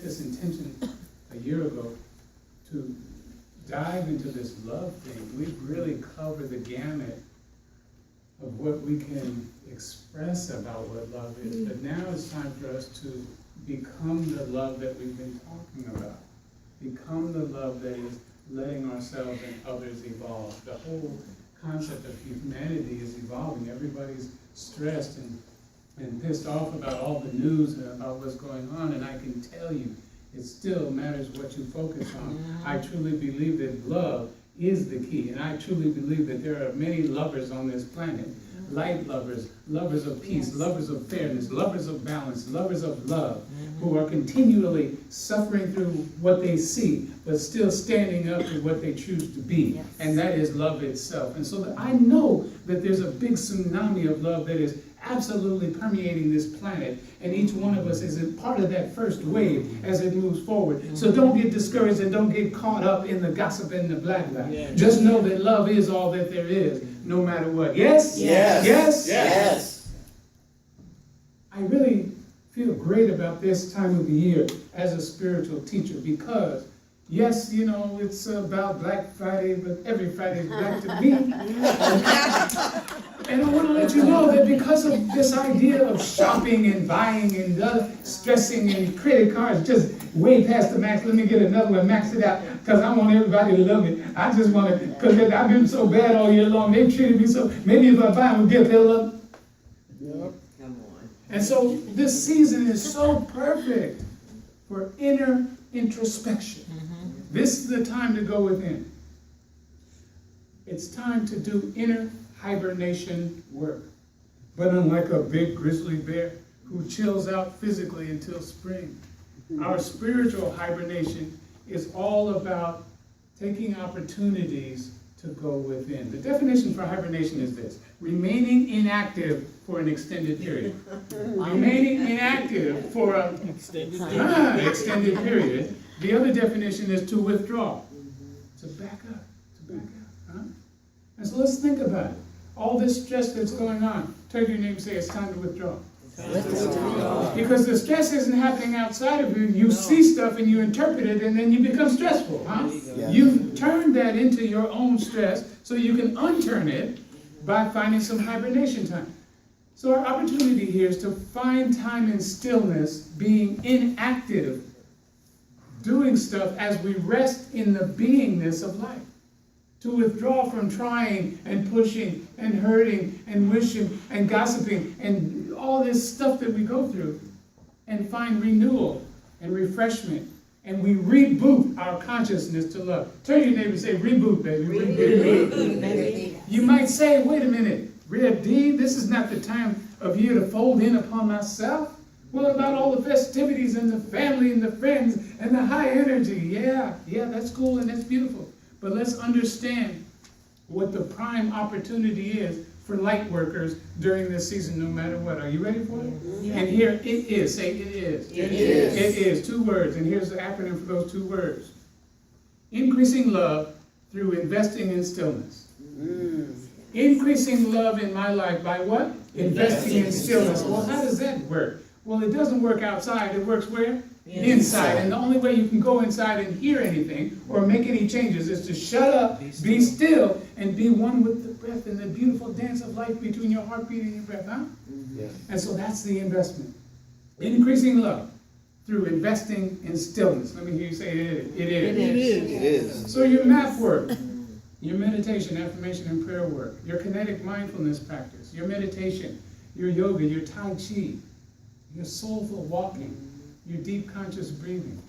this intention a year ago to dive into this love thing. We've really covered the gamut of what we can express about what love is. But now it's time for us to become the love that we've been talking about. Become the love that is letting ourselves and others evolve. The whole concept of humanity is evolving. Everybody's stressed and pissed off about all the news and about what's going on, and I can tell you, it still matters what you focus on. I truly believe that love is the key, and I truly believe that there are many lovers on this planet. Light lovers, lovers of peace, lovers of fairness, lovers of balance, lovers of love, who are continually suffering through what they see, but still standing up to what they choose to be. And that is love itself. And so I know that there's a big tsunami of love that is absolutely permeating this planet, and each one of us is a part of that first wave as it moves forward. So don't get discouraged and don't get caught up in the gossip and the blah blah. Just know that love is all that there is, no matter what. Yes? Yes. Yes? Yes. I really feel great about this time of the year as a spiritual teacher because, yes, you know, it's about Black Friday, but every Friday is black to me. And I want to let you know that because of this idea of shopping and buying and stressing and credit cards just way past the max, let me get another one, max it out, because I want everybody to love it. I just want to, because I've been so bad all year long. They've treated me so, maybe if I buy them, get their love. Yep. Come on. And so this season is so perfect for inner introspection. This is the time to go within. It's time to do inner hibernation work. But unlike a big grizzly bear who chills out physically until spring, our spiritual hibernation is all about taking opportunities to go within. The definition for hibernation is this: remaining inactive for an extended period. Remaining inactive for an extended period. The other definition is to withdraw, to back up, huh? And so let's think about it. All this stress that's going on, turn to your neighbor and say, it's time to withdraw. Because the stress isn't happening outside of you. You see stuff and you interpret it and then you become stressful, huh? You turn that into your own stress so you can unturn it by finding some hibernation time. So our opportunity here is to find time in stillness, being inactive, doing stuff as we rest in the beingness of life. To withdraw from trying and pushing and hurting and wishing and gossiping and all this stuff that we go through, and find renewal and refreshment. And we reboot our consciousness to love. Turn to your neighbor and say, reboot, baby. Reboot, baby. You might say, wait a minute, Red D, this is not the time of year to fold in upon myself. Well, about all the festivities and the family and the friends and the high energy. Yeah, that's cool and that's beautiful. But let's understand what the prime opportunity is for light workers during this season, no matter what. Are you ready for it? Yeah. And here it is. Say it is. It is. It is. 2 words. And here's the acronym for those 2 words. Increasing love through investing in stillness. Increasing love in my life by what? Investing in stillness. Well, how does that work? Well, it doesn't work outside. It works where? Inside. And the only way you can go inside and hear anything or make any changes is to shut up, be still, and be one with the breath and the beautiful dance of life between your heartbeat and your breath, huh? Yeah. And so that's the investment. Increasing love through investing in stillness. Let me hear you say it is. It is. It is. It is. So your math work, your meditation, affirmation, and prayer work, your kinetic mindfulness practice, your meditation, your yoga, your Tai Chi, your soulful walking, your deep conscious breathing.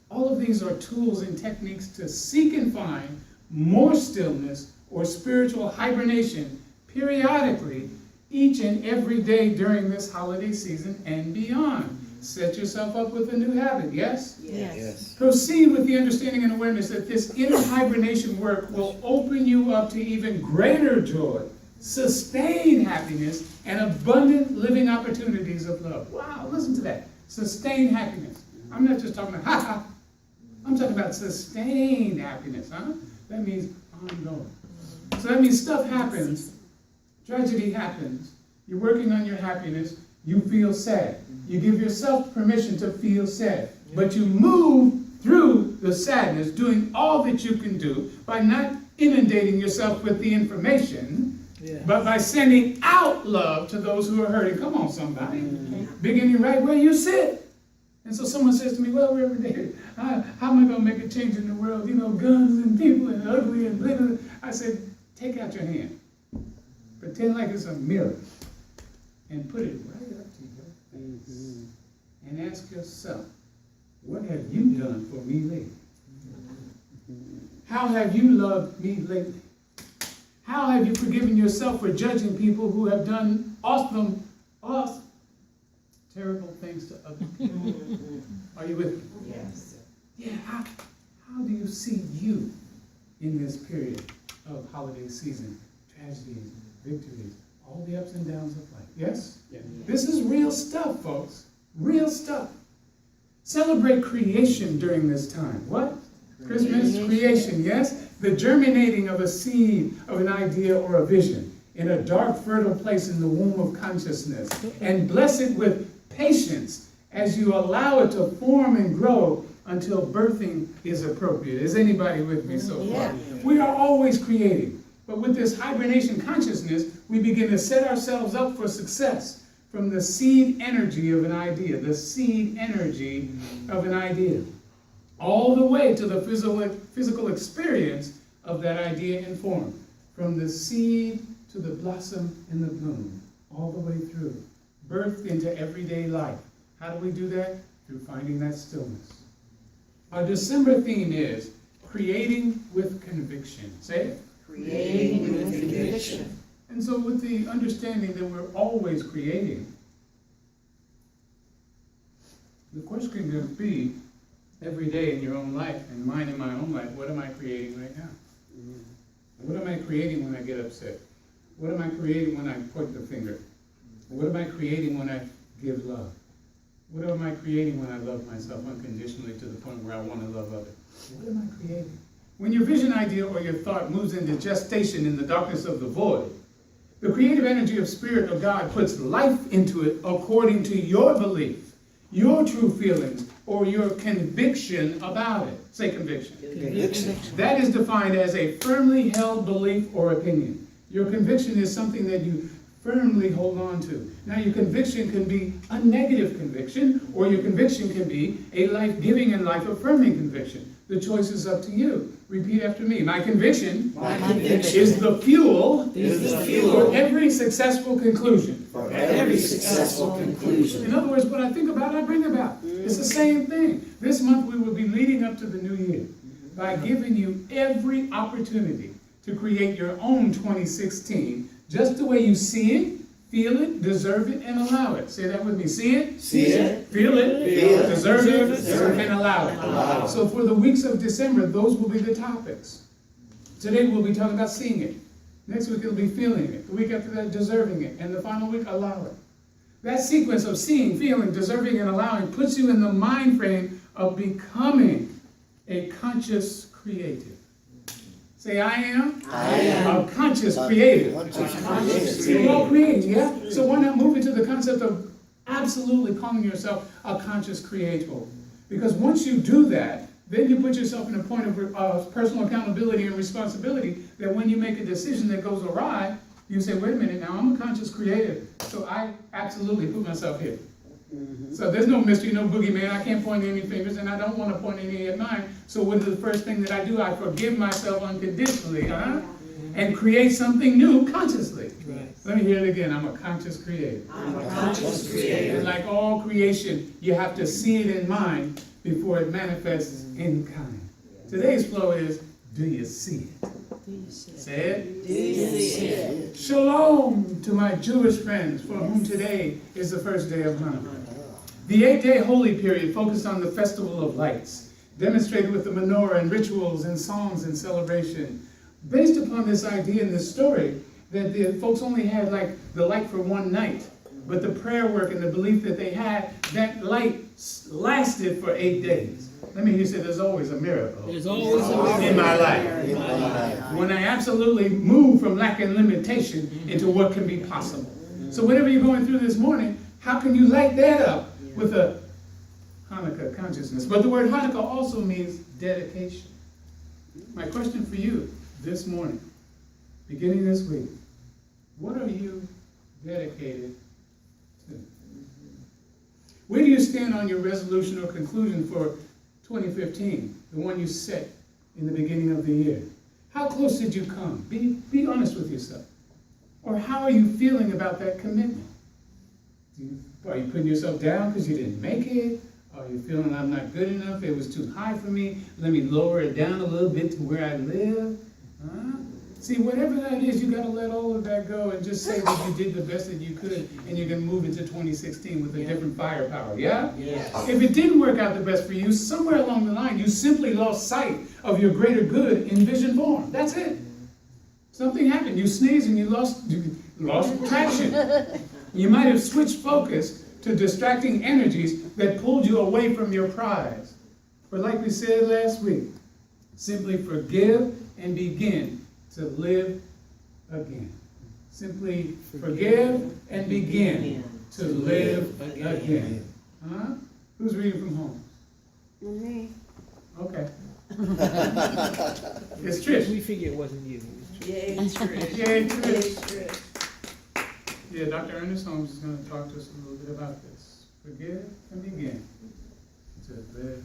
All of these are tools and techniques to seek and find more stillness or spiritual hibernation periodically each and every day during this holiday season and beyond. Set yourself up with a new habit, yes? Yes. Proceed with the understanding and awareness that this inner hibernation work will open you up to even greater joy, sustained happiness, and abundant living opportunities of love. Wow, listen to that. Sustained happiness. I'm not just talking about ha-ha. I'm talking about sustained happiness, huh? That means ongoing. So that means stuff happens, tragedy happens, you're working on your happiness, you feel sad. You give yourself permission to feel sad. But you move through the sadness, doing all that you can do by not inundating yourself with the information, but by sending out love to those who are hurting. Come on, somebody. Beginning right where you sit. And so someone says to me, well, Reverend David, how am I going to make a change in the world? You know, guns and people and ugly and blah, blah, blah. I said, take out your hand. Pretend like it's a mirror. And put it right up to your face. And ask yourself, what have you done for me lately? How have you loved me lately? How have you forgiven yourself for judging people who have done awesome, terrible things to other people? Are you with me? Yes. Yeah, how do you see you in this period of holiday season? Tragedies, victories, all the ups and downs of life. Yes? This is real stuff, folks. Real stuff. Celebrate creation during this time. What? Christmas, creation, yes? The germinating of a seed of an idea or a vision in a dark, fertile place in the womb of consciousness. And bless it with patience as you allow it to form and grow until birthing is appropriate. Is anybody with me so far? We are always creating. But with this hibernation consciousness, we begin to set ourselves up for success from the seed energy of an idea, the seed energy of an idea, all the way to the physical experience of that idea in form, from the seed to the blossom and the bloom, all the way through, birthed into everyday life. How do we do that? Through finding that stillness. Our December theme is creating with conviction. Say it. Creating with conviction. And so with the understanding that we're always creating, the question could be, every day in your own life, and mine in my own life, what am I creating right now? What am I creating when I get upset? What am I creating when I point the finger? What am I creating when I give love? What am I creating when I love myself unconditionally to the point where I want to love others? What am I creating? When your vision idea or your thought moves into gestation in the darkness of the void, the creative energy of Spirit of God puts life into it according to your belief, your true feelings, or your conviction about it. Say conviction. Conviction. That is defined as a firmly held belief or opinion. Your conviction is something that you firmly hold on to. Now, your conviction can be a negative conviction, or your conviction can be a life-giving and life-affirming conviction. The choice is up to you. Repeat after me. My conviction, is the fuel, for every successful conclusion. In other words, what I think about, I bring about. It's the same thing. This month we will be leading up to the new year by giving you every opportunity to create your own 2016 just the way you see it, feel it, deserve it, and allow it. Say that with me. See it, feel it, deserve it, and allow it. So for the weeks of December, those will be the topics. Today we'll be talking about seeing it. Next week it'll be feeling it. The week after that, deserving it. And the final week, allow it. That sequence of seeing, feeling, deserving, and allowing puts you in the mind frame of becoming a conscious creative. Say, I am a conscious creative. We're all creating, yeah? So why not move into the concept of absolutely calling yourself a conscious creator? Because once you do that, then you put yourself in a point of personal accountability and responsibility that when you make a decision that goes awry, you say, wait a minute, now I'm a conscious creative, so I absolutely put myself here. So there's no mystery, no boogeyman. I can't point any fingers, and I don't want to point any at mine. So what is the first thing that I do? I forgive myself unconditionally, and create something new consciously. Let me hear it again. I'm a conscious creator. And like all creation, you have to see it in mind before it manifests in kind. Today's flow is, do you see it? Say it. Do you see it? Shalom to my Jewish friends, for whom today is the first day of Hanukkah. The 8-day holy period focused on the festival of lights, demonstrated with the menorah and rituals and songs and celebration. Based upon this idea in this story, that the folks only had like the light for one night, but the prayer work and the belief that they had, that light lasted for 8 days. Let me hear you say, there's always a miracle in my life. When I absolutely move from lack and limitation into what can be possible. So whatever you're going through this morning, how can you light that up with a Hanukkah consciousness. But the word Hanukkah also means dedication. My question for you this morning, beginning this week, what are you dedicated to? Where do you stand on your resolution or conclusion for 2015, the one you set in the beginning of the year? How close did you come? Be honest with yourself. Or how are you feeling about that commitment? Are you putting yourself down because you didn't make it? Are you feeling I'm not good enough? It was too high for me. Let me lower it down a little bit to where I live. Huh? See, whatever that is, you got to let all of that go and just say that you did the best that you could, and you can move into 2016 with a different firepower. Yeah? Yes. If it didn't work out the best for you, somewhere along the line, you simply lost sight of your greater good in vision form. That's it. Something happened. You sneezed and you lost traction. You might have switched focus to distracting energies that pulled you away from your prize. But like we said last week, simply forgive and begin to live again. Simply forgive and begin to live again. Huh? Who's reading from home? Me. Okay. It's Trish. We figured it wasn't you. Yay, Trish. Yay, Trish. Yay, Trish. Yeah, Dr. Ernest Holmes is going to talk to us a little bit about this. Forgive and begin to live